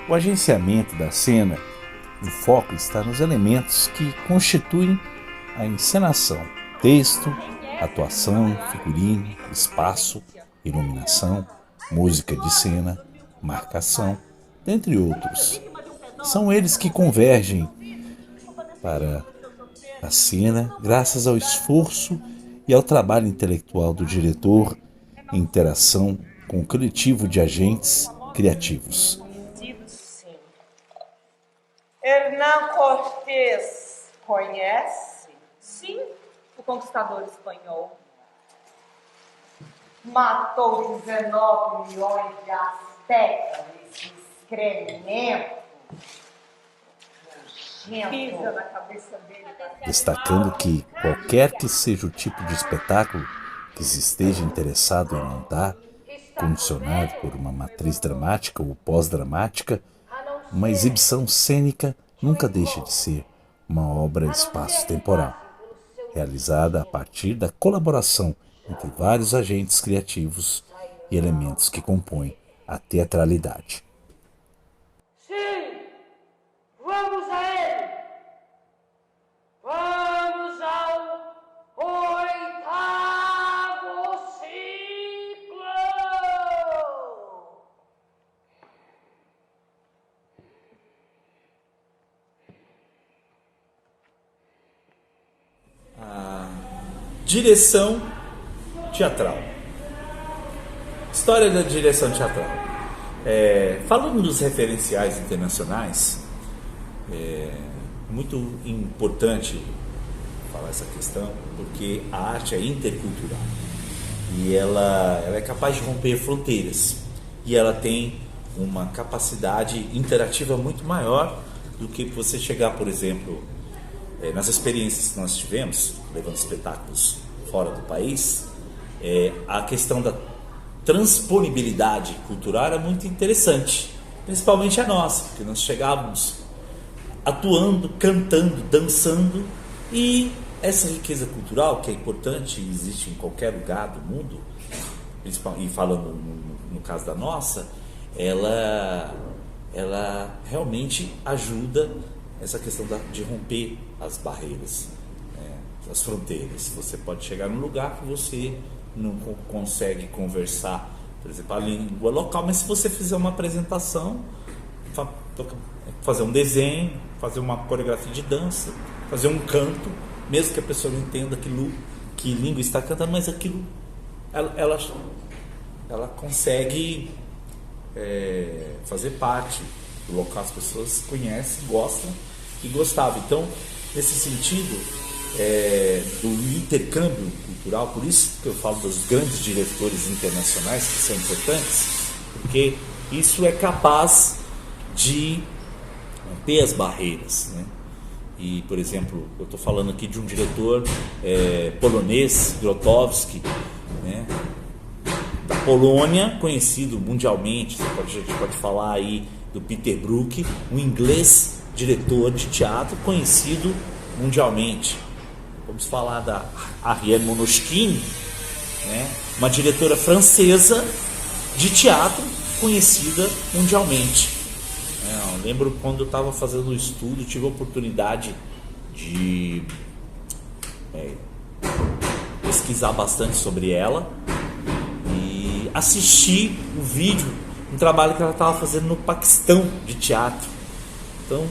O agenciamento da cena, o foco está nos elementos que constituem a encenação: texto, atuação, figurino, espaço, iluminação, música de cena, marcação, dentre outros. São eles que convergem para a cena graças ao esforço e ao trabalho intelectual do diretor em interação com o coletivo de agentes criativos. Hernán Cortés conhece? Sim, o conquistador espanhol. Matou 19 milhões de astecas, esse excremento. Pisa na cabeça dele. Destacando que qualquer que seja o tipo de espetáculo que se esteja interessado em montar, condicionado por uma matriz dramática ou pós-dramática, uma exibição cênica nunca deixa de ser uma obra espaço-temporal, realizada a partir da colaboração entre vários agentes criativos e elementos que compõem a teatralidade. Sim, vamos a ele! Vamos ao oitavo ciclo! Direção teatral. História da direção teatral. Falando dos referenciais internacionais, é muito importante falar essa questão, porque a arte é intercultural e ela é capaz de romper fronteiras e ela tem uma capacidade interativa muito maior do que você chegar, por exemplo, nas experiências que nós tivemos, levando espetáculos fora do país, a questão da transponibilidade cultural é muito interessante, principalmente a nossa, porque nós chegávamos atuando, cantando, dançando, e essa riqueza cultural, que é importante e existe em qualquer lugar do mundo, e falando no caso da nossa, ela realmente ajuda essa questão de romper as barreiras, as fronteiras. Você pode chegar num lugar que você não consegue conversar, por exemplo, a língua local, mas se você fizer uma apresentação, fazer um desenho, fazer uma coreografia de dança, fazer um canto, mesmo que a pessoa não entenda que língua está cantando, mas aquilo ela consegue fazer parte do local. As pessoas conhecem, gostam e gostavam. Então, nesse sentido do intercâmbio cultural, por isso que eu falo dos grandes diretores internacionais, que são importantes, porque isso é capaz de romper as barreiras, né? E, por exemplo, eu estou falando aqui de um diretor polonês, Grotowski, né, da Polônia, conhecido mundialmente. A gente pode falar aí do Peter Brook, um inglês diretor de teatro conhecido mundialmente. Vamos falar da Ariane Monoschini, né, uma diretora francesa de teatro conhecida mundialmente. Eu lembro quando eu estava fazendo o estudo, tive a oportunidade de pesquisar bastante sobre ela e assistir o vídeo, um trabalho que ela estava fazendo no Paquistão de teatro. Então,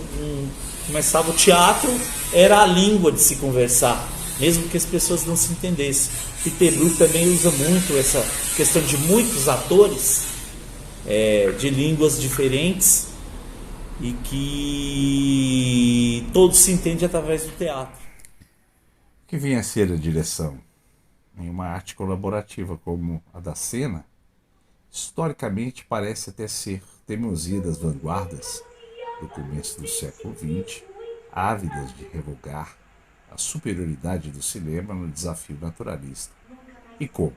começava o teatro, era a língua de se conversar, mesmo que as pessoas não se entendessem. Peter Brook também usa muito essa questão de muitos atores de línguas diferentes e que todos se entendem através do teatro. O que vem a ser a direção? Em uma arte colaborativa como a da cena, historicamente parece até ser teimosia das vanguardas do começo do século XX, ávidas de revogar a superioridade do cinema no desafio naturalista. E como?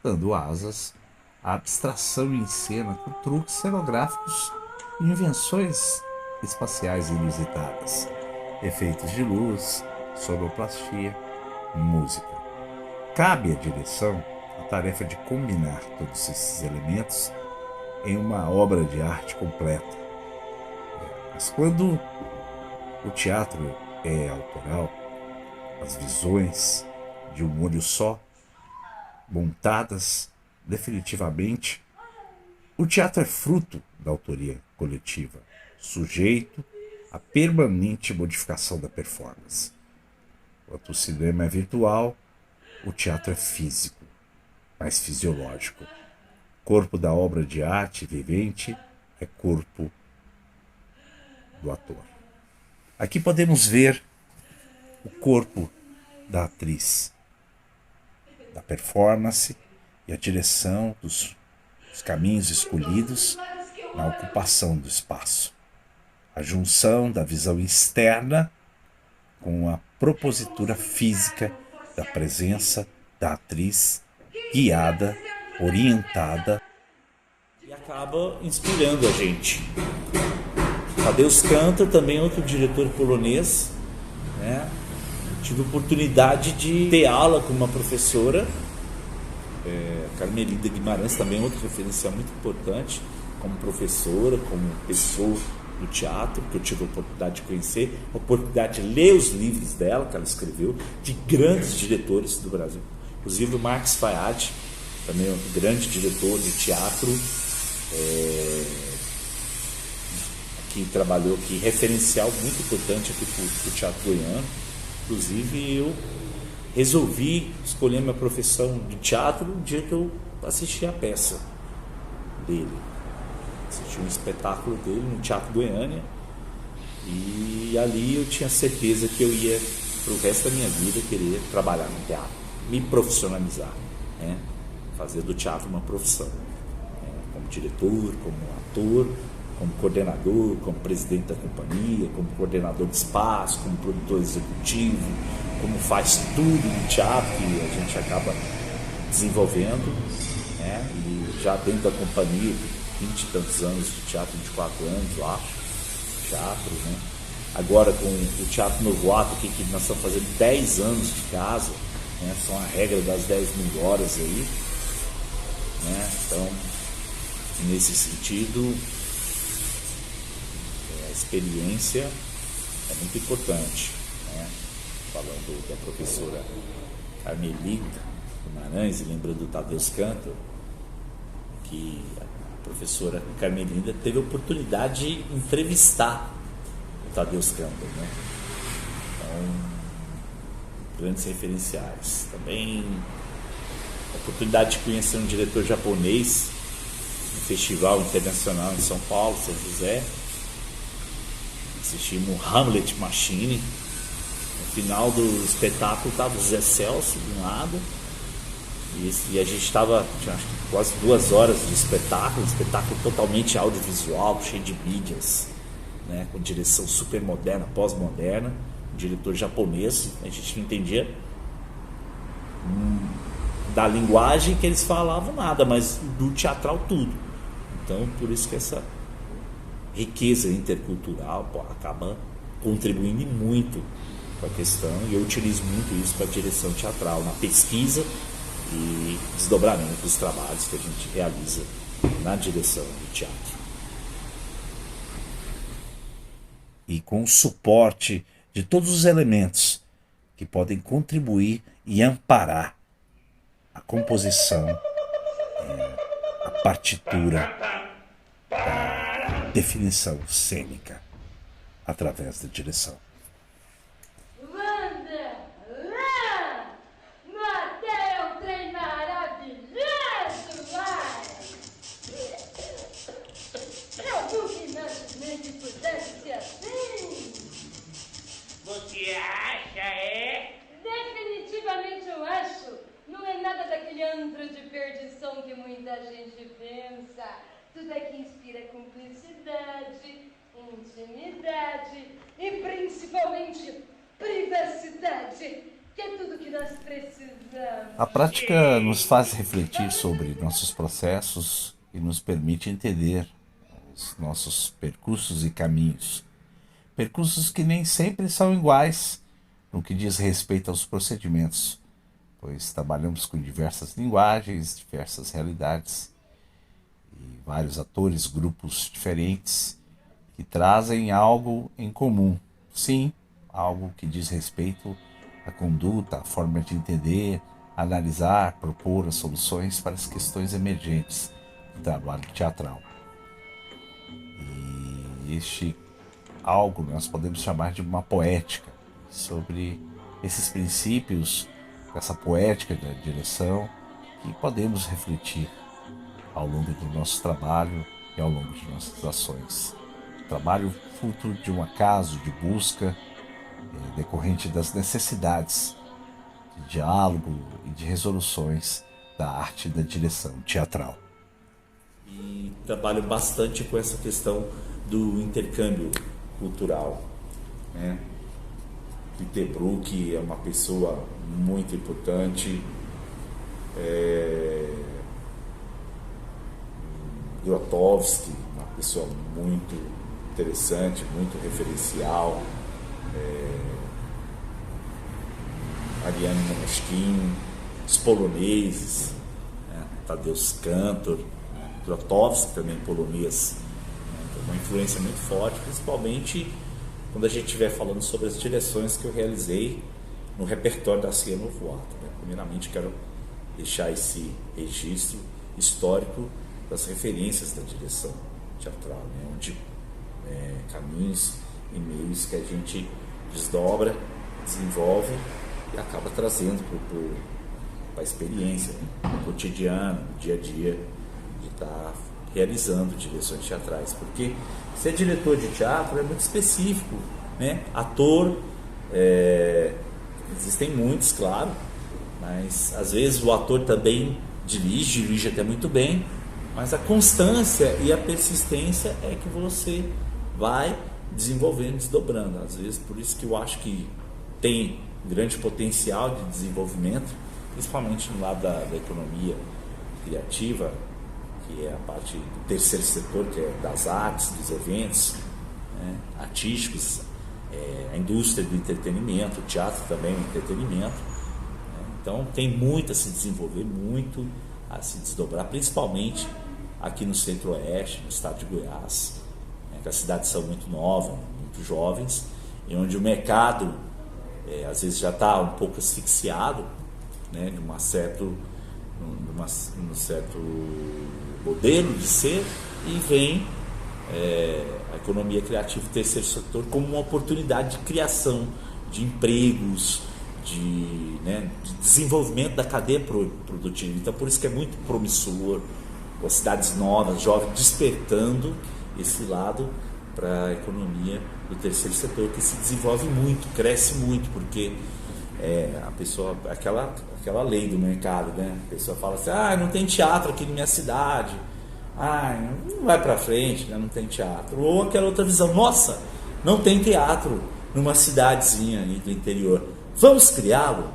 Dando asas à abstração em cena com truques cenográficos e invenções espaciais inusitadas, efeitos de luz, sonoplastia, música. Cabe à direção a tarefa de combinar todos esses elementos em uma obra de arte completa, Mas quando o teatro é autoral, as visões de um olho só, montadas definitivamente, o teatro é fruto da autoria coletiva, sujeito à permanente modificação da performance. Enquanto o cinema é virtual, o teatro é físico, mais fisiológico. O corpo da obra de arte vivente é corpo do ator. Aqui podemos ver o corpo da atriz, da performance e a direção dos caminhos escolhidos na ocupação do espaço. A junção da visão externa com a propositura física da presença da atriz, guiada, orientada. E acaba inspirando a gente. Tadeusz Kantor, também outro diretor polonês, né? Tive a oportunidade de ter aula com uma professora, Carmelida Guimarães, também outra referência muito importante, como professora, como pessoa do teatro, que eu tive a oportunidade de conhecer, a oportunidade de ler os livros dela, que ela escreveu, de grandes diretores do Brasil. Inclusive o Marcos Fayad, também um grande diretor de teatro, que trabalhou aqui, referencial muito importante aqui para o teatro goiano. Inclusive eu resolvi escolher minha profissão de teatro no dia que eu assisti a peça dele. Assisti um espetáculo dele no Teatro Goiânia, e ali eu tinha certeza que eu ia, para o resto da minha vida, querer trabalhar no teatro, me profissionalizar, né? Fazer do teatro uma profissão, né? Como diretor, como ator, como coordenador, como presidente da companhia, como coordenador de espaço, como produtor executivo, como faz tudo no teatro que a gente acaba desenvolvendo, né? E já dentro da companhia, 20 e tantos anos de teatro, 24 anos, eu acho, teatro, né? Agora com o Teatro Novo Ato, que nós estamos fazendo 10 anos de casa, né? São a regra das 10.000 horas aí, né? Então, nesse sentido, a experiência é muito importante, né? Falando da professora Carmelita Guimarães, e lembrando do Tadeusz Kantor, que a professora Carmelinda teve a oportunidade de entrevistar o Tadeusz Kantor, né? Então, grandes referenciais. Também a oportunidade de conhecer um diretor japonês no Festival Internacional em São Paulo, São José. Assistimos o Hamlet Machine. No final do espetáculo estava o Zé Celso de um lado, e a gente estava, tinha acho que quase 2 horas de espetáculo, um espetáculo totalmente audiovisual, cheio de mídias, né, com direção super moderna, pós-moderna, um diretor japonês. A gente não entendia da linguagem que eles falavam nada, mas do teatral tudo. Então, por isso que essa riqueza intercultural acaba contribuindo muito com a questão, e eu utilizo muito isso para a direção teatral, na pesquisa e desdobramento dos trabalhos que a gente realiza na direção do teatro. E com o suporte de todos os elementos que podem contribuir e amparar a composição, a partitura, a definição cênica através da direção. Wanda, lá, no hotel trem maravilhoso, vai! Eu nunca imaginei que pudesse ser assim. Você acha, é? Definitivamente eu acho. Não é nada daquele antro de perdição que muita gente pensa. Tudo aqui inspira cumplicidade, intimidade e principalmente privacidade, que é tudo que nós precisamos. A prática nos faz refletir sobre nossos processos e nos permite entender os nossos percursos e caminhos. Percursos que nem sempre são iguais no que diz respeito aos procedimentos, pois trabalhamos com diversas linguagens, diversas realidades, e vários atores, grupos diferentes, que trazem algo em comum. Sim, algo que diz respeito à conduta, à forma de entender, analisar, propor as soluções para as questões emergentes do trabalho teatral. E este algo nós podemos chamar de uma poética, sobre esses princípios, essa poética da direção, que podemos refletir ao longo do nosso trabalho e ao longo de nossas ações. Trabalho fruto de um acaso, de busca, decorrente das necessidades de diálogo e de resoluções da arte da direção teatral. E trabalho bastante com essa questão do intercâmbio cultural, né? Peter Brook é uma pessoa muito importante, Grotowski, uma pessoa muito interessante, muito referencial, Ariane Monoskin, os poloneses, né? Tadeusz Kantor, Grotowski também polonês, né? Então, uma influência muito forte, principalmente quando a gente estiver falando sobre as direções que eu realizei no repertório da Cia Novo Ato, né? Primeiramente quero deixar esse registro histórico das referências da direção teatral, né? Onde caminhos e meios que a gente desdobra, desenvolve e acaba trazendo para a experiência, né? No cotidiano, no dia a dia, de estar realizando direções teatrais, porque ser diretor de teatro é muito específico, né? Ator, existem muitos, claro, mas às vezes o ator também dirige até muito bem, mas a constância e a persistência é que você vai desenvolvendo, desdobrando. Às vezes, por isso que eu acho que tem grande potencial de desenvolvimento, principalmente no lado da economia criativa, que é a parte do terceiro setor, que é das artes, dos eventos, né, artísticos, a indústria do entretenimento, o teatro também é um entretenimento, né? Então tem muito a se desenvolver, muito a se desdobrar, principalmente aqui no Centro-Oeste, no estado de Goiás, né, que as cidades são muito novas, muito jovens, e onde o mercado às vezes já está um pouco asfixiado, né, num certo modelo de ser, e vem a economia criativa e o terceiro setor como uma oportunidade de criação de empregos, de desenvolvimento da cadeia produtiva. Então, por isso que é muito promissor, com as cidades novas, jovens, despertando esse lado para a economia do terceiro setor, que se desenvolve muito, cresce muito, porque a pessoa, aquela lei do mercado, né? A pessoa fala assim, não tem teatro aqui na minha cidade, não vai para frente, né? Não tem teatro. Ou aquela outra visão, nossa, não tem teatro numa cidadezinha aí do interior, vamos criá-lo,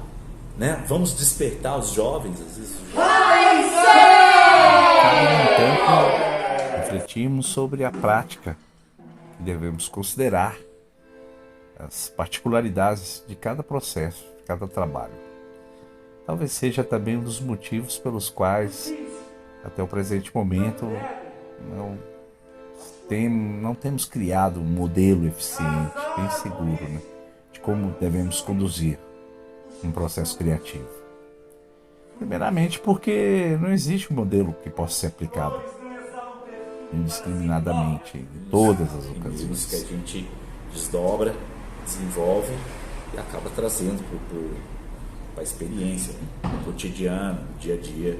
né? Vamos despertar os jovens, às vezes. Então, refletimos sobre a prática que devemos considerar, as particularidades de cada processo, de cada trabalho. Talvez seja também um dos motivos pelos quais, até o presente momento, não temos criado um modelo eficiente, bem seguro, né, de como devemos conduzir um processo criativo. Primeiramente porque não existe um modelo que possa ser aplicado indiscriminadamente em todas as ocasiões. Que a gente desdobra, desenvolve e acaba trazendo para a experiência, né? No cotidiano, no dia a dia,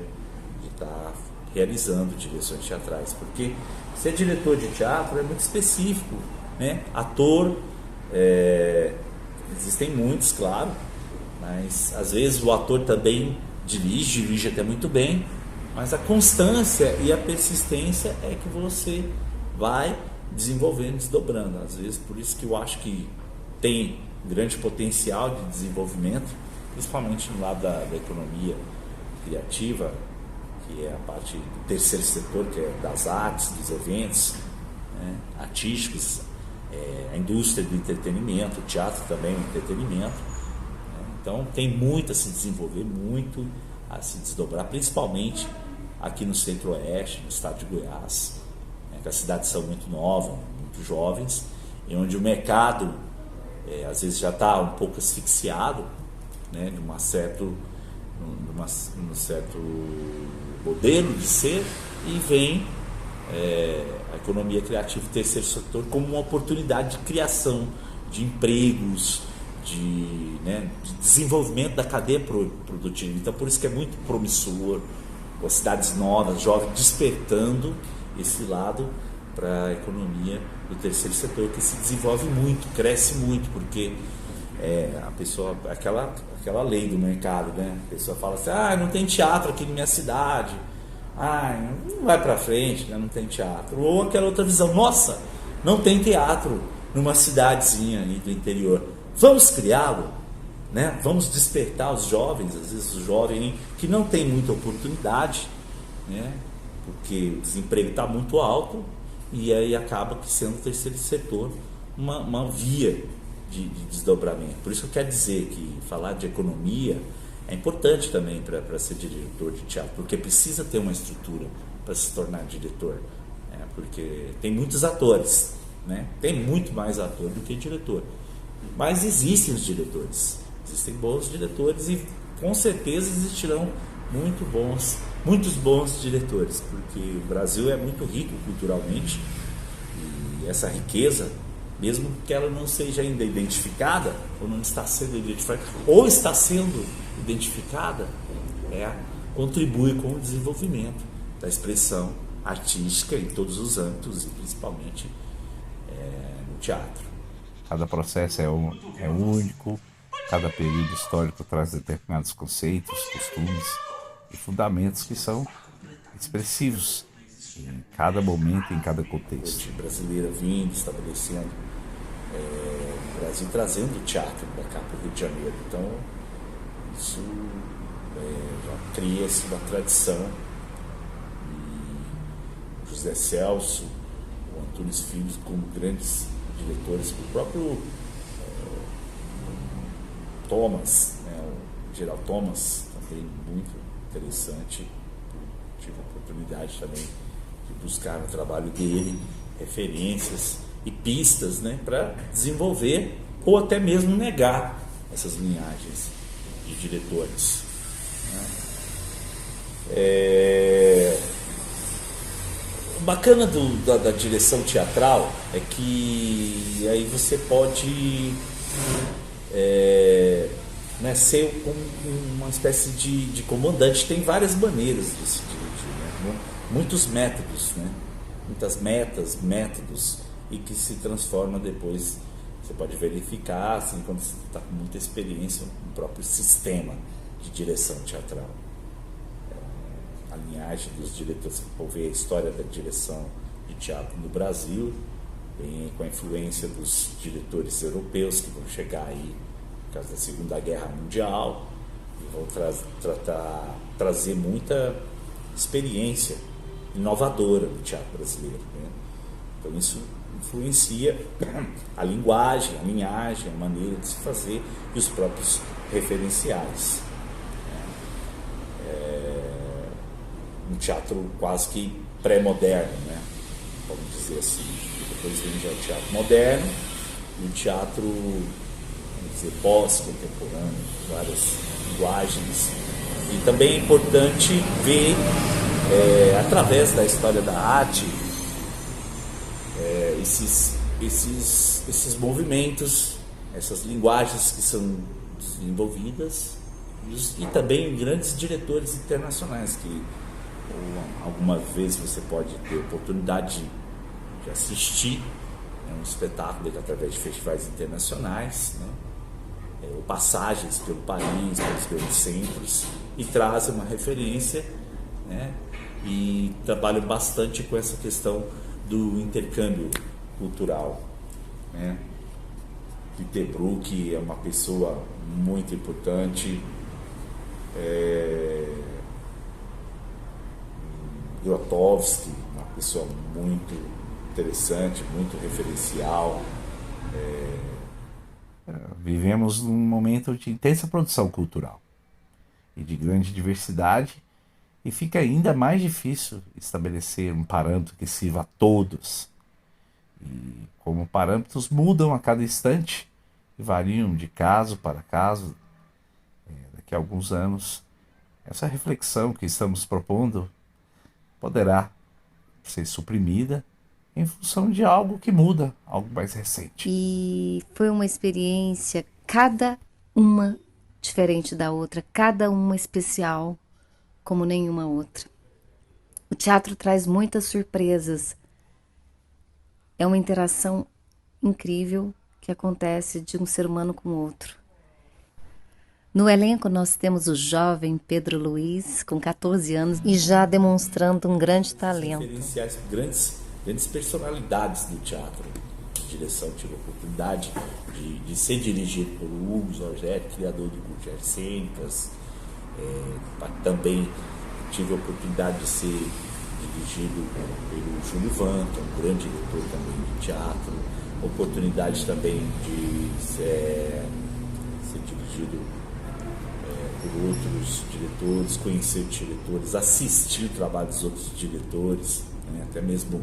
de estar realizando direções teatrais, porque ser diretor de teatro é muito específico, né? Ator, existem muitos, claro, mas às vezes o ator também dirige até muito bem, mas a constância e a persistência é que você vai desenvolvendo, desdobrando. Às vezes, por isso que eu acho que tem grande potencial de desenvolvimento, principalmente no lado da economia criativa, que é a parte do terceiro setor, que é das artes, dos eventos, né, artísticos, a indústria do entretenimento, o teatro também é um entretenimento, né? Então tem muito a se desenvolver, muito a se desdobrar, principalmente aqui no Centro-Oeste, no estado de Goiás, né, porque as cidades são muito novas, muito jovens, e onde o mercado às vezes já está um pouco asfixiado, né, num certo modelo de ser, e vem a economia criativa e o terceiro setor como uma oportunidade de criação de empregos, de desenvolvimento da cadeia produtiva. Então, por isso que é muito promissor, com as cidades novas, jovens, despertando esse lado para a economia do terceiro setor, que se desenvolve muito, cresce muito, porque a pessoa, aquela lei do mercado, né? A pessoa fala assim, não tem teatro aqui na minha cidade, não vai para frente, né? Não tem teatro. Ou aquela outra visão, nossa, não tem teatro numa cidadezinha aí do interior, vamos criá-lo, né? Vamos despertar os jovens, às vezes o jovem que não tem muita oportunidade, né? Porque o desemprego está muito alto, e aí acaba que sendo o terceiro setor uma via de desdobramento. Por isso eu quero dizer que falar de economia é importante também para ser diretor de teatro, porque precisa ter uma estrutura para se tornar diretor, porque tem muitos atores, né? Tem muito mais ator do que diretor, mas existem os diretores, existem bons diretores, e com certeza existirão muitos bons diretores, porque o Brasil é muito rico culturalmente, e essa riqueza, mesmo que ela não seja ainda identificada, ou não está sendo identificada, ou está sendo identificada, contribui com o desenvolvimento da expressão artística em todos os âmbitos, e principalmente no teatro. Cada processo é único, cada período histórico traz determinados conceitos, costumes e fundamentos que são expressivos em cada momento, em cada contexto. A brasileira vindo, estabelecendo o Brasil, trazendo o teatro para cá, para o Rio de Janeiro. Então, isso já cria-se uma tradição. E o José Celso, o Antônio Filho, como grandes diretores, o próprio Thomas, o Gerald Thomas, também muito interessante. Tive a oportunidade também de buscar no trabalho dele referências e pistas, né, para desenvolver ou até mesmo negar essas linhagens de diretores, né? O bacana da direção teatral é que aí você pode ser uma espécie de comandante. Tem várias maneiras de se dirigir, né? Muitos métodos, né? Muitas métodos, e que se transforma depois. Você pode verificar, assim, quando você está com muita experiência, no próprio sistema de direção teatral. A linhagem dos diretores, você pode ver a história da direção de teatro no Brasil, com a influência dos diretores europeus que vão chegar aí por causa da Segunda Guerra Mundial, e vão trazer muita experiência inovadora no teatro brasileiro, né? Então isso influencia a linguagem, a linhagem, a maneira de se fazer e os próprios referenciais. Um teatro quase que pré-moderno, né? Vamos dizer assim. Depois vem já o teatro moderno e o teatro, vamos dizer, pós-contemporâneo, várias linguagens. E também é importante ver, através da história da arte, esses movimentos, essas linguagens que são desenvolvidas, e também grandes diretores internacionais que alguma vez você pode ter oportunidade de assistir um espetáculo através de festivais internacionais, né? Ou passagens pelo país, pelos grandes centros, e trazem uma referência, né? E trabalham bastante com essa questão do intercâmbio cultural, né? Peter Brook é uma pessoa muito importante, Grotowski, uma pessoa muito interessante, muito referencial. Vivemos num momento de intensa produção cultural e de grande diversidade, e fica ainda mais difícil estabelecer um parâmetro que sirva a todos. E como parâmetros mudam a cada instante e variam de caso para caso, daqui a alguns anos, essa reflexão que estamos propondo poderá ser suprimida em função de algo que muda, algo mais recente. E foi uma experiência, cada uma diferente da outra, cada uma especial como nenhuma outra. O teatro traz muitas surpresas. É uma interação incrível que acontece de um ser humano com o outro. No elenco nós temos o jovem Pedro Luiz, com 14 anos, e já demonstrando um grande talento. Referenciais, grandes personalidades do teatro de direção. Tive a oportunidade de ser dirigido por Hugo Zorgetti, criador do Gurgel Cênicas. Também tive a oportunidade de ser dirigido pelo Júlio Vanto, um grande diretor também de teatro. Oportunidade também de ser dirigido por outros diretores, conhecer diretores, assistir o trabalho dos outros diretores, né? Até mesmo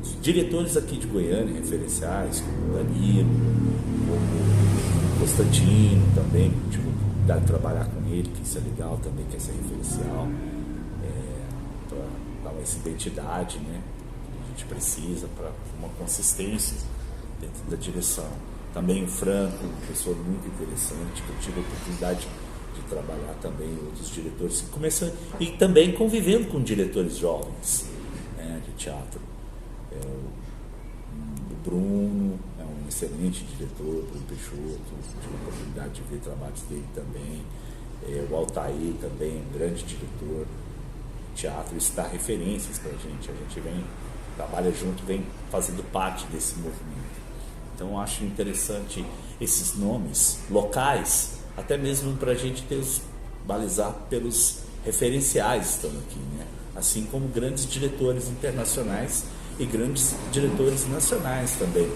os diretores aqui de Goiânia, referenciais, como o Danilo, como o Constantino também, tive a oportunidade de trabalhar com ele, que isso é legal também, que é esse referencial, para dar mais identidade, né? Que a gente precisa para uma consistência dentro da direção. Também o Franco, uma pessoa muito interessante, que eu tive a oportunidade de trabalhar também, outros diretores que começam, e também convivendo com diretores jovens, né, de teatro. O Bruno é um excelente diretor, Bruno Peixoto, tive a oportunidade de ver trabalhos dele também. O Altair também, um grande diretor de teatro, isso dá referências para a gente vem, trabalha junto, vem fazendo parte desse movimento. Então eu acho interessante esses nomes locais, até mesmo para a gente balizar pelos referenciais estão aqui, né? Assim como grandes diretores internacionais e grandes diretores nacionais também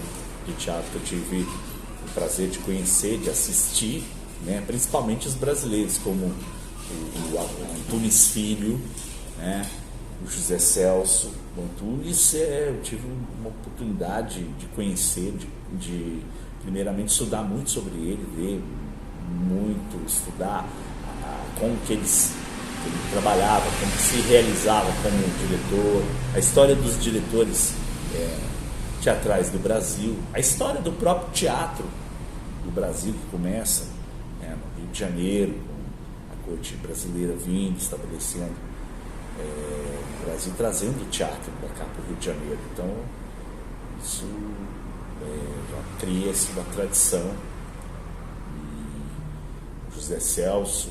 de teatro que eu tive o prazer de conhecer, de assistir, né? Principalmente os brasileiros, como o Antunes Filho, né? O José Celso. O Antunes, eu tive uma oportunidade de conhecer, de primeiramente estudar muito sobre ele, ver muito, estudar como que ele trabalhava, como que se realizava como diretor, a história dos diretores teatrais do Brasil, a história do próprio teatro do Brasil, que começa no Rio de Janeiro, com a corte brasileira vindo, estabelecendo o Brasil, trazendo o teatro para cá, para o Rio de Janeiro. Então, isso já cria-se uma tradição. E o José Celso,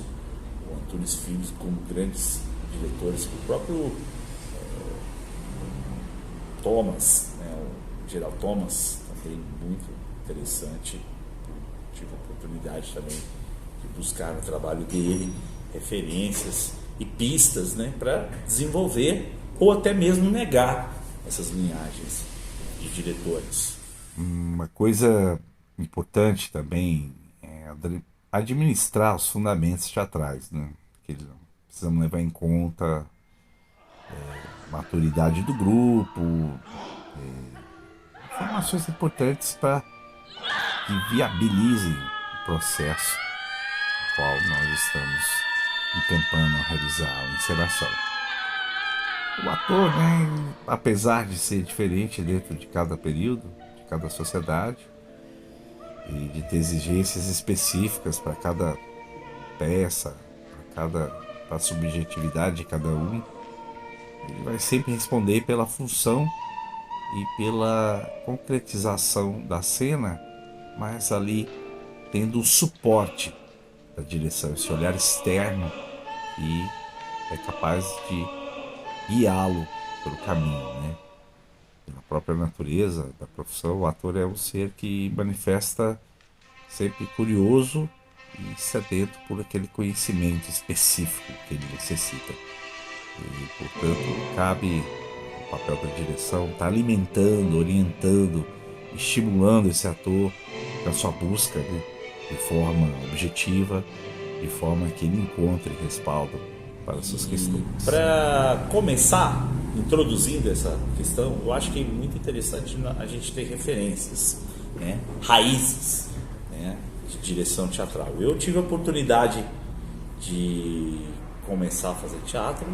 o Antunes Filho, como grandes diretores, o próprio Thomas, o Geraldo Thomas, também muito interessante. Tive a oportunidade também de buscar no trabalho dele referências e pistas, né, para desenvolver ou até mesmo negar essas linhagens de diretores. Uma coisa importante também é administrar os fundamentos teatrais, né? Que precisamos levar em conta a maturidade do grupo, informações importantes para que viabilizem o processo no qual nós estamos intentando realizar a encenação. O ator, né, apesar de ser diferente dentro de cada período, de cada sociedade, e de ter exigências específicas para cada peça, para a subjetividade de cada um, ele vai sempre responder pela função e pela concretização da cena, mas ali tendo o suporte da direção, esse olhar externo que é capaz de guiá-lo pelo caminho, né? Pela própria natureza da profissão, o ator é um ser que manifesta sempre curioso e sedento por aquele conhecimento específico que ele necessita. E, portanto, cabe o papel da direção estar alimentando, orientando, estimulando esse ator na sua busca, né, de forma objetiva, de forma que ele encontre respaldo para as suas questões. Para começar, introduzindo essa questão, eu acho que é muito interessante a gente ter referências, né? Raízes, né? De direção teatral. Eu tive a oportunidade de começar a fazer teatro,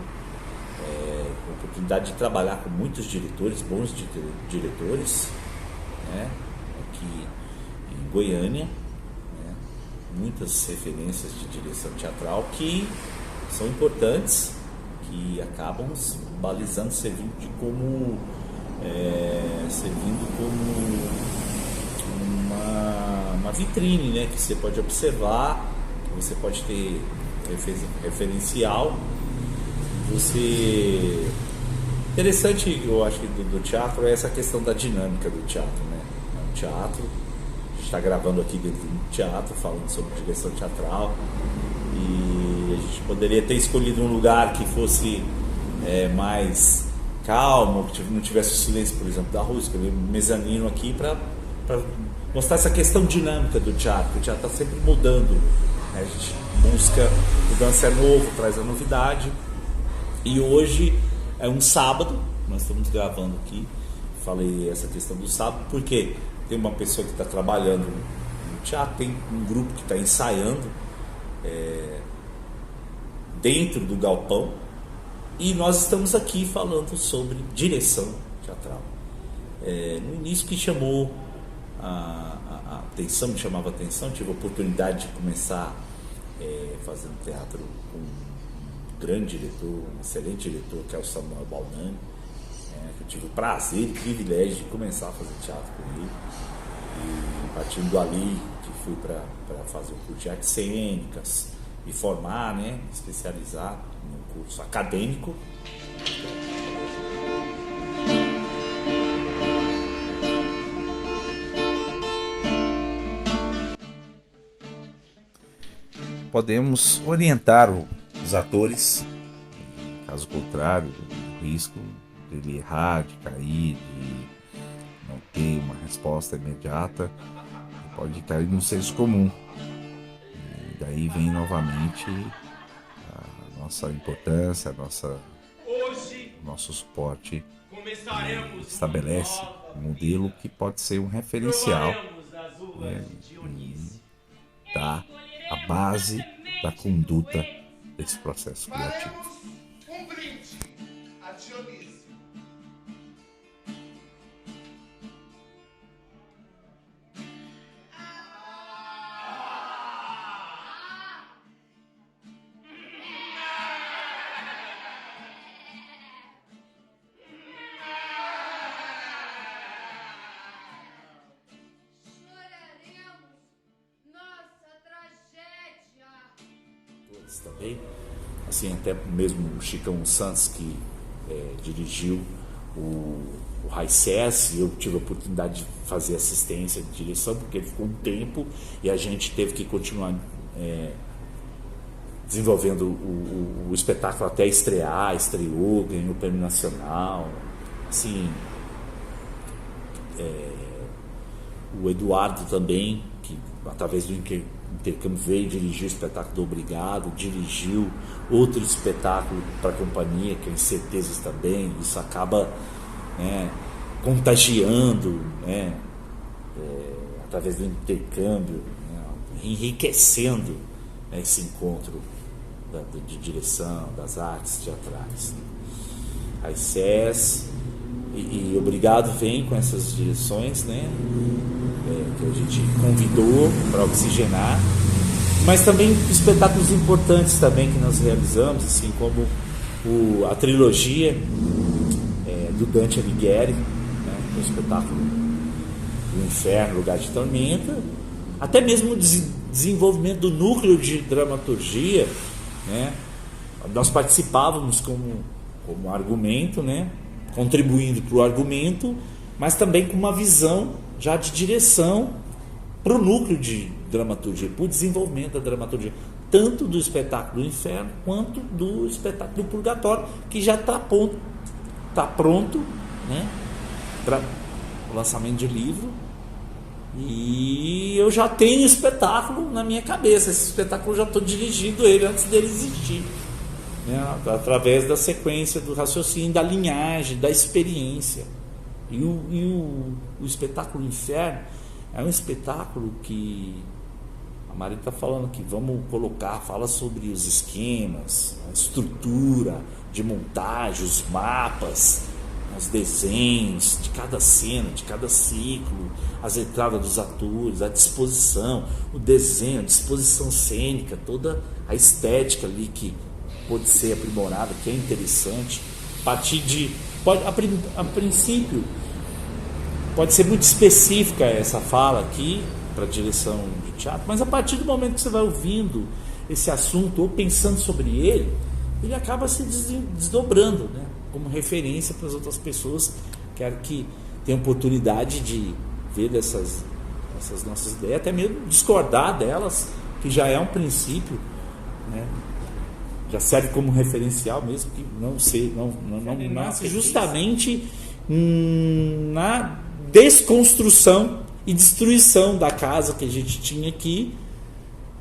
a oportunidade de trabalhar com muitos diretores, bons diretores, né? Aqui em Goiânia, né? Muitas referências de direção teatral que são importantes, que acabam balizando, servindo como uma vitrine, né? Que você pode observar, que você pode ter referencial. Interessante, eu acho que do teatro é essa questão da dinâmica do teatro, né? É um teatro, a gente está gravando aqui dentro do teatro, falando sobre direção teatral, e a gente poderia ter escolhido um lugar que fosse mais calmo, que não tivesse o silêncio, por exemplo, da rua, escolher um mezanino aqui para mostrar essa questão dinâmica do teatro. O teatro está sempre mudando, né? A gente busca mudança, novo, traz a novidade. E hoje é um sábado, nós estamos gravando aqui. Falei essa questão do sábado porque tem uma pessoa que está trabalhando no teatro, tem um grupo que está ensaiando dentro do galpão, e nós estamos aqui falando sobre direção teatral. No início, que chamou a atenção, me chamava a atenção, tive a oportunidade de começar fazendo teatro com um grande diretor, um excelente diretor, que é o Samuel Balnani, que eu tive o prazer e privilégio de começar a fazer teatro com ele, e partindo dali que fui para fazer o curso de artes cênicas, me formar, né, me especializar no curso acadêmico. Podemos orientar os atores, caso contrário, o risco de ele errar, de cair, de não ter uma resposta imediata, pode cair no senso comum. E daí vem novamente a nossa importância, o nosso suporte, estabelece um modelo que pode ser um referencial, e dá a base da conduta desse processo criativo. Um brinde a Dionísio. Também, assim, até mesmo o Chicão Santos, que dirigiu o High Cess, eu tive a oportunidade de fazer assistência de direção, porque ele ficou um tempo e a gente teve que continuar desenvolvendo o espetáculo até estrear. Estreou, ganhou o Prêmio Nacional, assim, o Eduardo também, que através do intercâmbio veio dirigir o espetáculo do Obrigado, dirigiu outro espetáculo para a companhia, que é Incertezas também. Isso acaba contagiando, através do intercâmbio, enriquecendo esse encontro de direção das artes teatrais. A ICES e Obrigado vem com essas direções, que a gente convidou para oxigenar, mas também espetáculos importantes também que nós realizamos, assim como a trilogia do Dante Alighieri, o espetáculo do Inferno, Lugar de Tormenta, até mesmo o desenvolvimento do núcleo de dramaturgia, nós participávamos como argumento, contribuindo para o argumento, mas também com uma visão já de direção para o núcleo de dramaturgia, para o desenvolvimento da dramaturgia, tanto do espetáculo do Inferno quanto do espetáculo do Purgatório, que já está pronto para o lançamento de livro. E eu já tenho espetáculo na minha cabeça. Esse espetáculo eu já estou dirigindo ele antes dele existir. né, através da sequência, do raciocínio, da linhagem, da experiência. E o espetáculo Inferno é um espetáculo que a Maria está falando que vamos colocar, fala sobre os esquemas, a estrutura de montagem, os mapas, os desenhos de cada cena, de cada ciclo, as entradas dos atores, a disposição, o desenho, a disposição cênica, toda a estética ali que pode ser aprimorada, que é interessante. A partir de... a princípio, pode ser muito específica essa fala aqui, para a direção de teatro, mas a partir do momento que você vai ouvindo esse assunto ou pensando sobre ele acaba se desdobrando, né, como referência para as outras pessoas que tenham oportunidade de ver essas nossas ideias, até mesmo discordar delas, que já é um princípio, né, já serve como referencial, mesmo que não nasce justamente na desconstrução e destruição da casa que a gente tinha aqui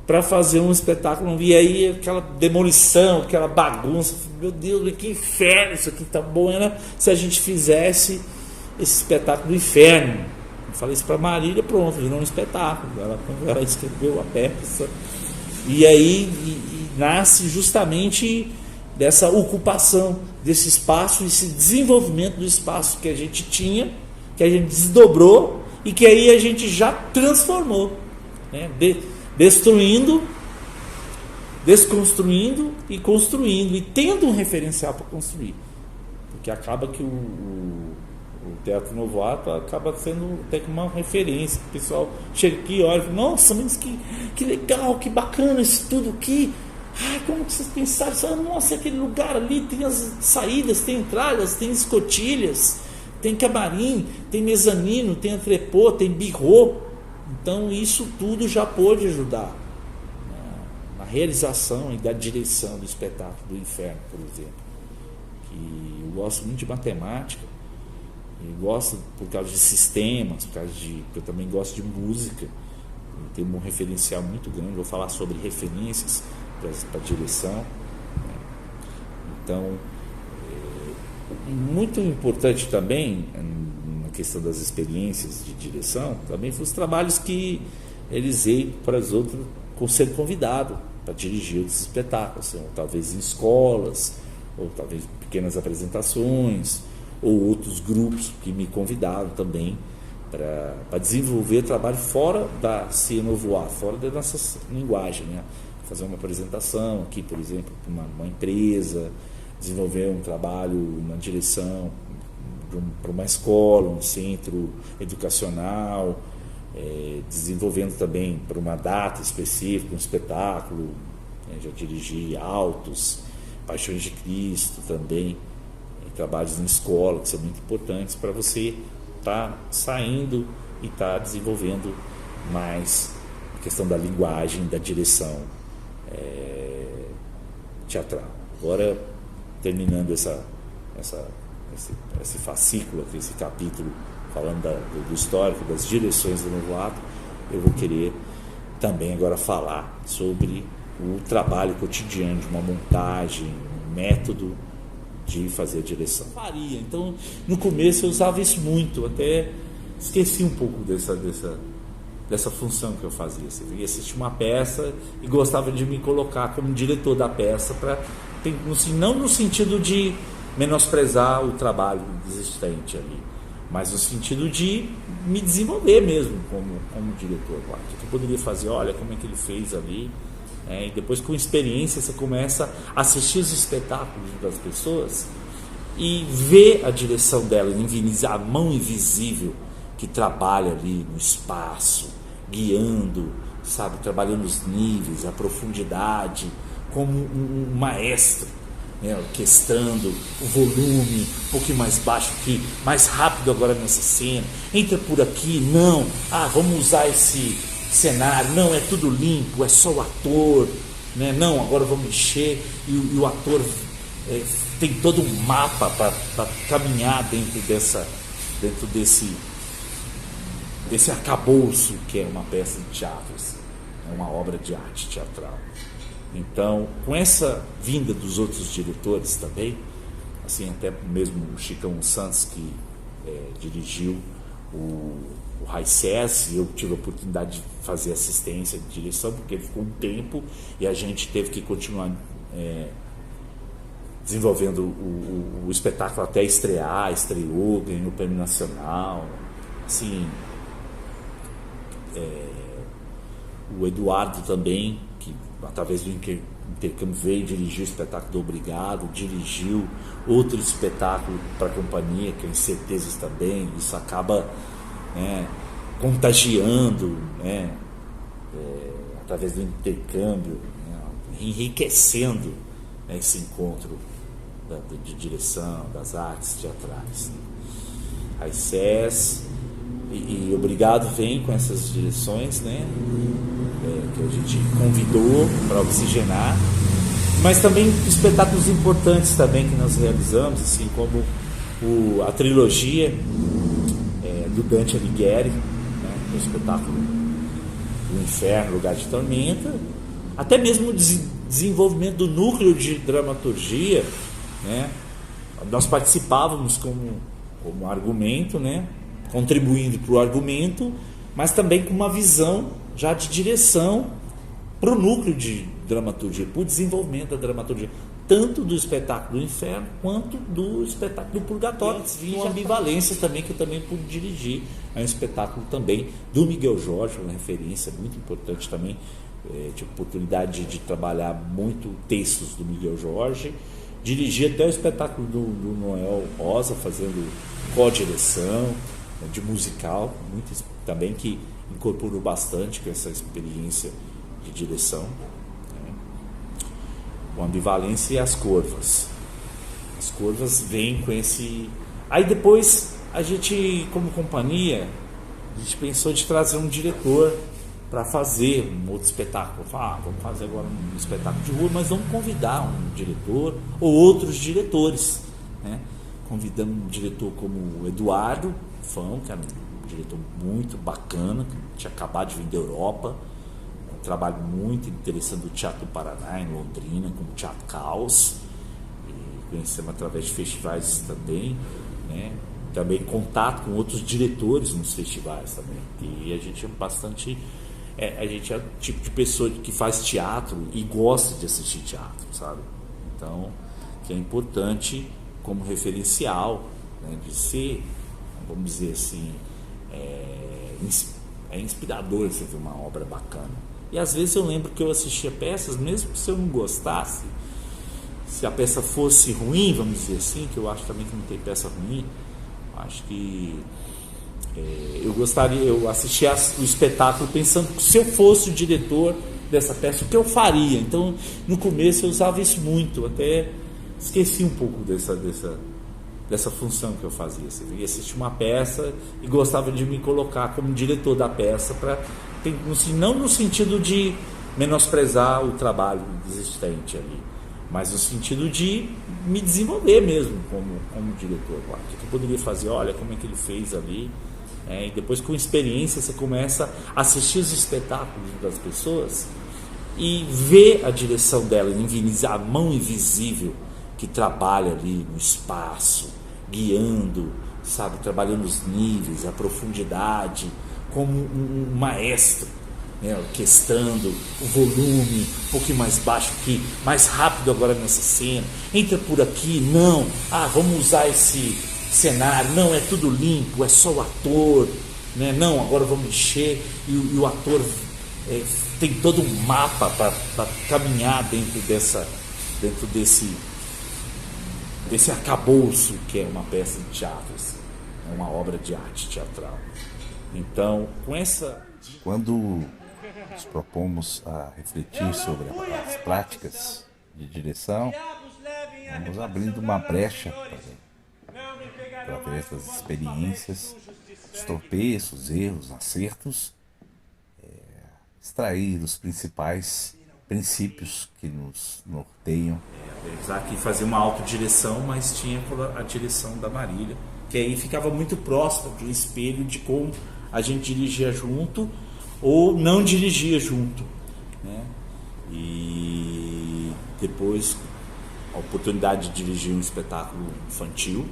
para fazer um espetáculo. E aí aquela demolição, aquela bagunça, meu Deus, que inferno, isso aqui tá bom, era se a gente fizesse esse espetáculo do Inferno. Eu falei isso para Marília, pronto, virou um espetáculo. Ela escreveu a peça e aí nasce justamente dessa ocupação desse espaço, esse desenvolvimento do espaço que a gente tinha, que a gente desdobrou e que aí a gente já transformou, né? Destruindo, desconstruindo e construindo, e tendo um referencial para construir, porque acaba que o Teatro Novo Ato acaba sendo até como uma referência. O pessoal chega aqui e olha e fala, nossa, mas que legal, que bacana isso tudo aqui. Ai, como que vocês pensaram? Nossa, aquele lugar ali tem as saídas, tem entradas, tem escotilhas, tem camarim, tem mezanino, tem entrepô, tem birrô. Então isso tudo já pode ajudar na realização e da direção do espetáculo do Inferno, por exemplo. Que eu gosto muito de matemática, eu gosto por causa de sistemas, porque eu também gosto de música, eu tenho um referencial muito grande, vou falar sobre referências para a direção. Então, muito importante também na questão das experiências de direção, também foram os trabalhos que realizei para as outras, com ser convidado para dirigir outros espetáculos, ou talvez em escolas, ou talvez pequenas apresentações, ou outros grupos que me convidaram também para desenvolver trabalho fora da Cia Novo Ato, fora da nossa linguagem, né? Fazer uma apresentação aqui, por exemplo, para uma empresa, desenvolver um trabalho na direção para uma escola, um centro educacional, desenvolvendo também para uma data específica, um espetáculo, né? Já dirigi Altos, Paixões de Cristo também, trabalhos em escola que são muito importantes para você estar saindo e estar desenvolvendo mais a questão da linguagem, da direção teatral. Agora, terminando esse fascículo, esse capítulo falando do histórico, das direções do Novo Ato, eu vou querer também agora falar sobre o trabalho cotidiano de uma montagem, um método de fazer a direção. Então, no começo eu usava isso muito, até esqueci um pouco dessa função que eu fazia. Você ia assistir uma peça e gostava de me colocar como diretor da peça, não no sentido de menosprezar o trabalho existente ali, mas no sentido de me desenvolver mesmo como diretor. O que eu poderia fazer? Olha como é que ele fez ali. E depois, com experiência, você começa a assistir os espetáculos das pessoas e ver a direção dela, a mão invisível que trabalha ali no espaço, guiando, sabe, trabalhando os níveis, a profundidade, como um maestro, né, orquestrando o volume um pouquinho mais baixo aqui, mais rápido agora nessa cena, entra por aqui, não, vamos usar esse cenário, não, é tudo limpo, é só o ator, né? Não, agora vamos mexer, e o ator tem todo um mapa para caminhar dentro desse arcabouço que é uma peça de teatro, assim, é uma obra de arte teatral. Então, com essa vinda dos outros diretores também, assim, até mesmo o Chicão Santos, que dirigiu o Raicés, eu tive a oportunidade de fazer assistência de direção, porque ele ficou um tempo e a gente teve que continuar desenvolvendo o espetáculo até estrear, estreou, ganhou o Prêmio Nacional, assim, o Eduardo também, que através do intercâmbio veio dirigir o espetáculo do Obrigado, dirigiu outro espetáculo para a companhia, que é Incertezas também, isso acaba contagiando, através do intercâmbio, enriquecendo esse encontro de direção, das artes teatrais. A ICES e Obrigado vem com essas direções, que a gente convidou para oxigenar, mas também espetáculos importantes também que nós realizamos, assim como a trilogia do Dante Alighieri, o espetáculo do Inferno, Lugar de Tormenta, até mesmo o desenvolvimento do núcleo de dramaturgia, nós participávamos como argumento, contribuindo para o argumento, mas também com uma visão já de direção para o núcleo de dramaturgia, para o desenvolvimento da dramaturgia, tanto do espetáculo do Inferno quanto do espetáculo do Purgatório. Vinha uma ambivalência também, que eu também pude dirigir. É um espetáculo também do Miguel Jorge, uma referência muito importante também. Tive oportunidade de trabalhar muito textos do Miguel Jorge, dirigi até o espetáculo do Noel Rosa, fazendo co-direção de musical, muito também, que incorporou bastante com essa experiência de direção. O Ambivalência e As Corvas. As Corvas vêm com esse... Aí depois a gente, como companhia, a gente pensou de trazer um diretor para fazer um outro espetáculo. Vamos fazer agora um espetáculo de rua, mas vamos convidar um diretor ou outros diretores. Convidamos um diretor como o Eduardo Fão, que era um diretor muito bacana, que tinha acabado de vir da Europa, um trabalho muito interessante do Teatro do Paraná, em Londrina, como Teatro Caos, e conhecemos através de festivais também, também contato com outros diretores nos festivais também, e a gente é bastante... a gente é o tipo de pessoa que faz teatro e gosta de assistir teatro, sabe? Então, que é importante como referencial, de ser, vamos dizer assim, é inspirador você ver uma obra bacana. E às vezes eu lembro que eu assistia peças, mesmo se eu não gostasse, se a peça fosse ruim, vamos dizer assim, que eu acho também que não tem peça ruim, acho que eu assistia o espetáculo pensando que se eu fosse o diretor dessa peça, o que eu faria. Então, no começo eu usava isso muito, até esqueci um pouco dessa função que eu fazia. Você ia assistir uma peça e gostava de me colocar como diretor da peça, não no sentido de menosprezar o trabalho existente ali, mas no sentido de me desenvolver mesmo como diretor. O que eu poderia fazer? Olha como é que ele fez ali. E depois, com experiência, você começa a assistir os espetáculos das pessoas e ver a direção dela, a mão invisível que trabalha ali no espaço, guiando, sabe, trabalhando os níveis, a profundidade, como um maestro, orquestrando o volume um pouquinho mais baixo aqui, mais rápido agora nessa cena, entra por aqui, não, vamos usar esse cenário, não, é tudo limpo, é só o ator, não, agora vamos mexer, e o ator tem todo um mapa para caminhar dentro desse arcabouço que é uma peça de teatro, assim, é uma obra de arte teatral. Então, com essa... Quando nos propomos a refletir sobre as práticas de direção, vamos abrindo uma brecha através das experiências, os tropeços, erros, acertos, extrair os principais princípios que nos norteiam. Apesar que fazia uma autodireção, mas tinha a direção da Marília, que aí ficava muito próximo do espelho de como a gente dirigia junto ou não dirigia junto, E depois a oportunidade de dirigir um espetáculo infantil,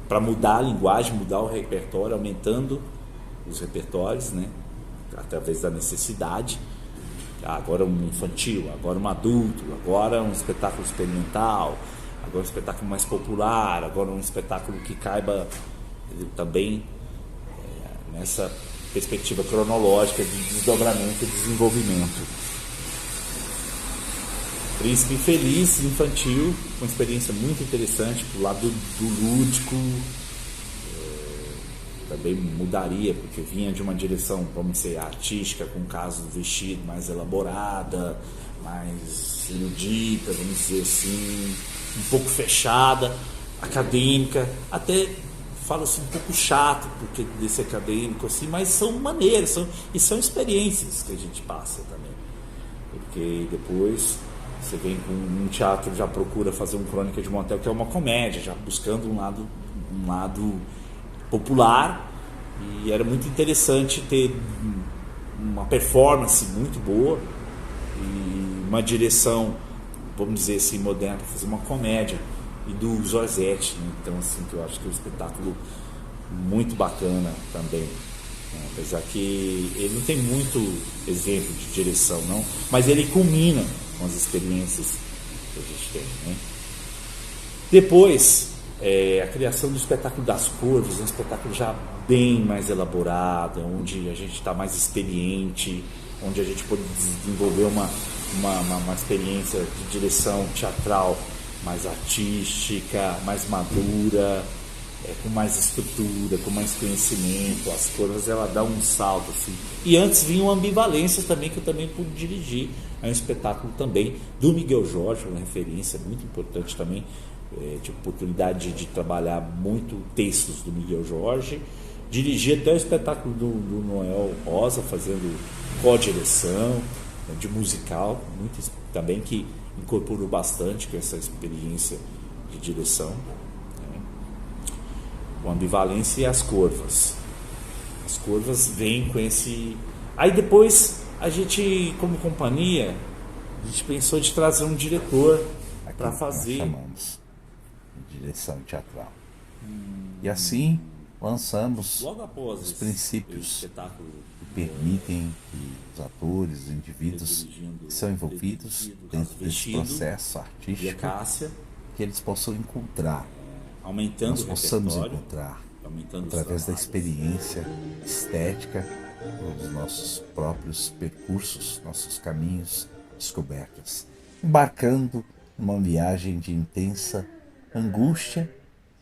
para mudar a linguagem, mudar o repertório, aumentando os repertórios, né, através da necessidade. Agora um infantil, agora um adulto, agora um espetáculo experimental, agora um espetáculo mais popular, agora um espetáculo que caiba também nessa perspectiva cronológica de desdobramento e desenvolvimento. Príncipe Feliz, infantil, uma experiência muito interessante pro lado do lúdico. Também mudaria, porque vinha de uma direção, vamos dizer, artística, com o caso do vestido mais elaborada, mais erudita, vamos dizer assim, um pouco fechada, acadêmica, até fala-se um pouco chato porque desse acadêmico assim, mas são maneiras, são experiências que a gente passa também, porque depois você vem com um teatro, já procura fazer um Crônica de Motel, que é uma comédia, já buscando um lado popular, e era muito interessante ter uma performance muito boa e uma direção, vamos dizer assim, moderna, para fazer uma comédia, e do Zorzetti, né? Então assim, que eu acho que é um espetáculo muito bacana também, né? Apesar que ele não tem muito exemplo de direção, não, mas ele culmina com as experiências que a gente tem, né? Depois, a criação do espetáculo das Curvas, um espetáculo já bem mais elaborado, onde a gente está mais experiente, onde a gente pode desenvolver uma experiência de direção teatral mais artística, mais madura, com mais estrutura, com mais conhecimento. As Curvas, ela dá um salto assim. E antes vinha uma Ambivalência também, que eu também pude dirigir. É um espetáculo também do Miguel Jorge, uma referência muito importante também. Tive oportunidade de trabalhar muito textos do Miguel Jorge, dirigi até o espetáculo do Noel Rosa, fazendo co-direção, de musical, muito também, que incorporou bastante com essa experiência de direção, né? O Ambivalência e As Curvas. As Curvas vêm com esse... Aí depois a gente, como companhia, a gente pensou de trazer um diretor para fazer... Chamamos de direção teatral. E assim lançamos logo após os princípios espetáculo que permitem que os atores, os indivíduos que são envolvidos dentro desse processo artístico, que eles possam encontrar, aumentando nós possamos encontrar, através da experiência estética, os nossos próprios percursos, nossos caminhos, descobertas, embarcando numa viagem de intensa angústia,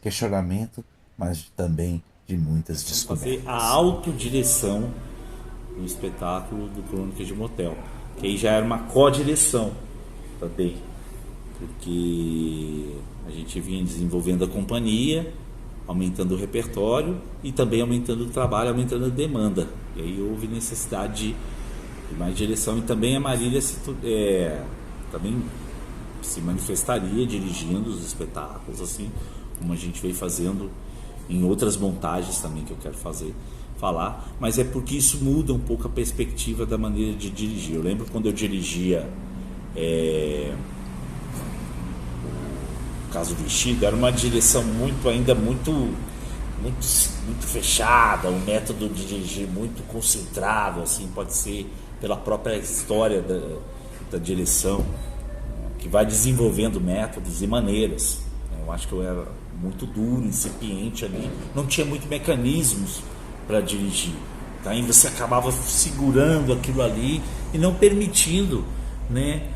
questionamento, mas também de muitas descobertas. Fazer a autodireção do espetáculo do Crônica de Motel, que aí já era uma co-direção também, porque a gente vinha desenvolvendo a companhia, aumentando o repertório e também aumentando o trabalho, aumentando a demanda. E aí houve necessidade de mais direção, e também a Marília também se manifestaria dirigindo os espetáculos, assim como a gente veio fazendo em outras montagens também que eu quero falar, mas é porque isso muda um pouco a perspectiva da maneira de dirigir. Eu lembro quando eu dirigia o Caso Vestido, era uma direção ainda muito fechada, um método de dirigir muito concentrado, assim, pode ser pela própria história da direção, que vai desenvolvendo métodos e maneiras. Eu acho que eu era muito duro, incipiente ali, não tinha muito mecanismos para dirigir, tá? E você acabava segurando aquilo ali e não permitindo, né,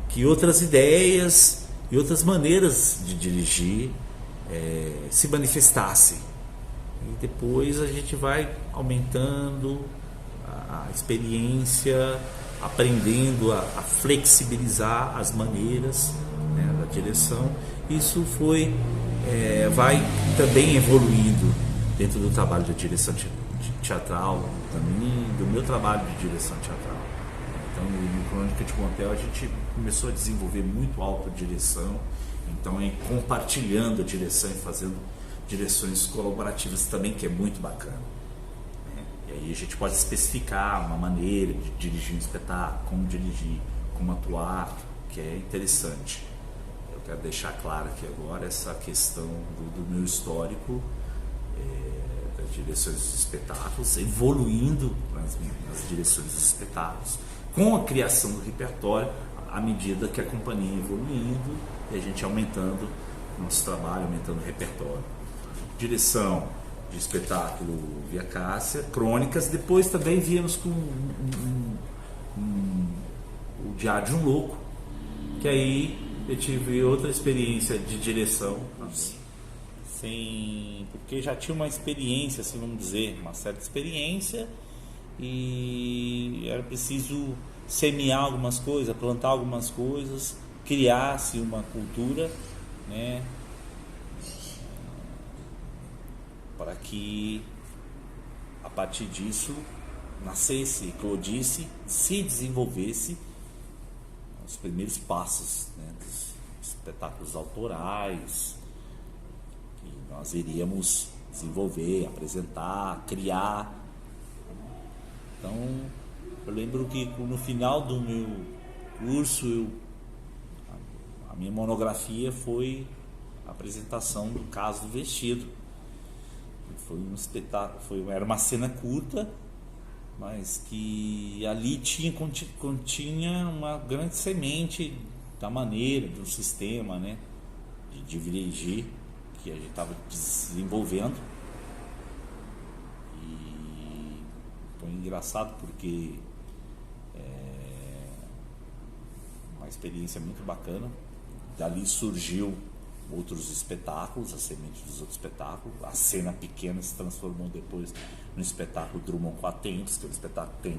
que outras ideias e outras maneiras de dirigir se manifestassem. E depois a gente vai aumentando a experiência, aprendendo a flexibilizar as maneiras, né, da direção. Isso vai também evoluindo dentro do trabalho de direção teatral, também do meu trabalho de direção teatral. Então, no Crônica de Motel a gente começou a desenvolver muito autodireção, então compartilhando a direção e fazendo direções colaborativas também, que é muito bacana. E aí a gente pode especificar uma maneira de dirigir um espetáculo, como dirigir, como atuar, que é interessante. quero deixar claro aqui agora essa questão do meu histórico das direções dos espetáculos, evoluindo nas direções dos espetáculos, com a criação do repertório, à medida que a companhia evoluindo e a gente aumentando nosso trabalho, aumentando o repertório. Direção de espetáculo Via Cássia, Crônicas, depois também viemos com o Diário de um Louco, que aí eu tive outra experiência de direção, porque já tinha uma experiência, assim, vamos dizer, uma certa experiência, e era preciso semear algumas coisas, plantar algumas coisas, criar-se uma cultura, né, para que a partir disso nascesse, eclodisse, se desenvolvesse os primeiros passos, né, dos espetáculos autorais que nós iríamos desenvolver, apresentar, criar. Então, eu lembro que no final do meu curso, a minha monografia foi a apresentação do Caso do Vestido. Foi um espetáculo, era uma cena curta, mas que ali continha uma grande semente da maneira, de um sistema, né, de dirigir que a gente estava desenvolvendo. E foi engraçado porque uma experiência muito bacana. Dali surgiu outros espetáculos, a semente dos outros espetáculos. A cena pequena se transformou depois no espetáculo Drummond com Atentos, que é um espetáculo que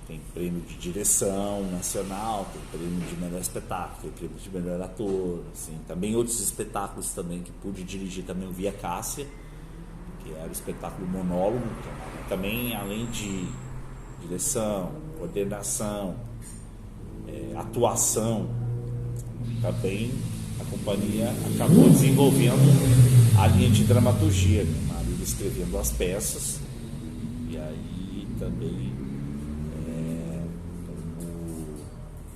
tem prêmio de direção nacional, tem prêmio de melhor espetáculo, tem prêmio de melhor ator, assim. Também outros espetáculos também que pude dirigir, também o Via Cássia, que era o espetáculo monólogo, também além de direção, coordenação, atuação, também a companhia acabou desenvolvendo a linha de dramaturgia, né? Marília escrevendo as peças, e aí também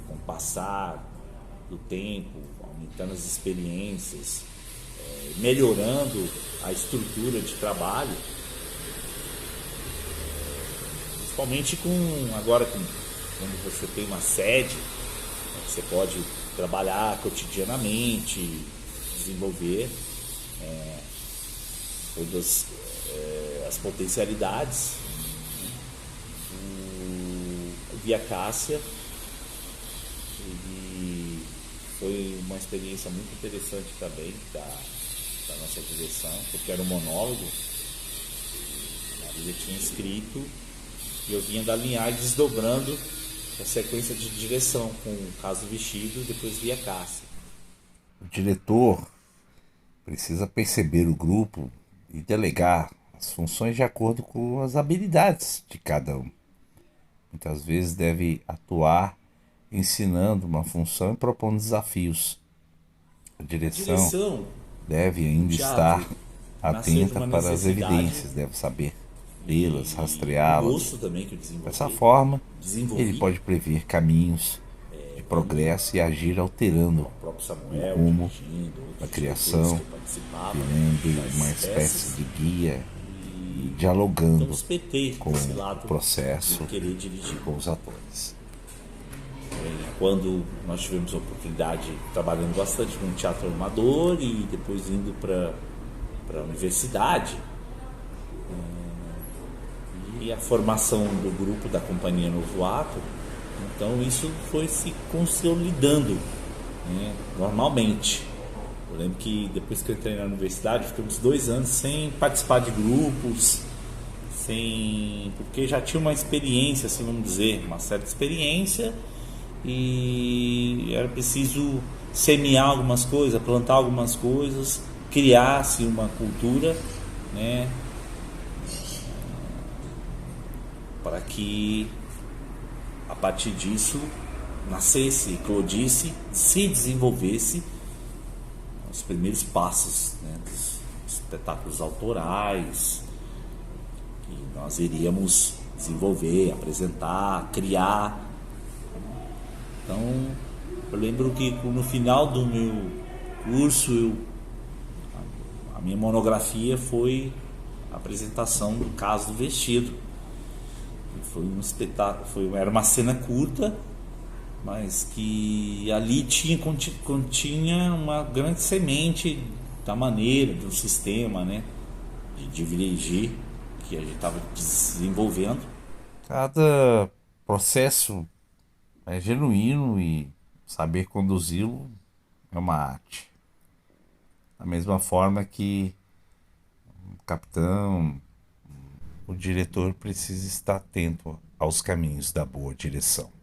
com o passar do tempo, aumentando as experiências, melhorando a estrutura de trabalho, principalmente quando você tem uma sede, né, você pode trabalhar cotidianamente, desenvolver todas as potencialidades. O Via Cássia foi uma experiência muito interessante também da nossa direção, porque era um monólogo, a Marília tinha escrito, e eu vinha da linhagem desdobrando a sequência de direção, com o Caso do Vestido e depois Via Cássia. O diretor precisa perceber o grupo e delegar as funções de acordo com as habilidades de cada um. Muitas vezes deve atuar ensinando uma função e propondo desafios. A direção deve ainda estar atenta para as evidências, deve saber lê-las, rastreá-las. Dessa forma, ele pode prever caminhos de progresso e agir alterando o rumo da criação, virando uma espécie de guia e dialogando com o processo e com os atores. Quando nós tivemos a oportunidade, trabalhando bastante com teatro amador e depois indo para a universidade, e a formação do grupo da Companhia Novo Ato, então isso foi se consolidando, né, normalmente. Eu lembro que depois que eu entrei na universidade, ficamos 2 anos sem participar de grupos, porque já tinha uma experiência, assim, vamos dizer, uma certa experiência, e era preciso semear algumas coisas, plantar algumas coisas, criar-se uma cultura, né, para que a partir disso nascesse, eclodisse, se desenvolvesse os primeiros passos, né, dos espetáculos autorais que nós iríamos desenvolver, apresentar, criar. Então, Eu lembro que no final do meu curso, a minha monografia foi a apresentação do Caso do Vestido. Foi um espetáculo, era uma cena curta, mas que ali continha uma grande semente da maneira, do sistema, né, de dirigir que a gente estava desenvolvendo. Cada processo é genuíno e saber conduzi-lo é uma arte. Da mesma forma que o capitão, o diretor precisa estar atento aos caminhos da boa direção.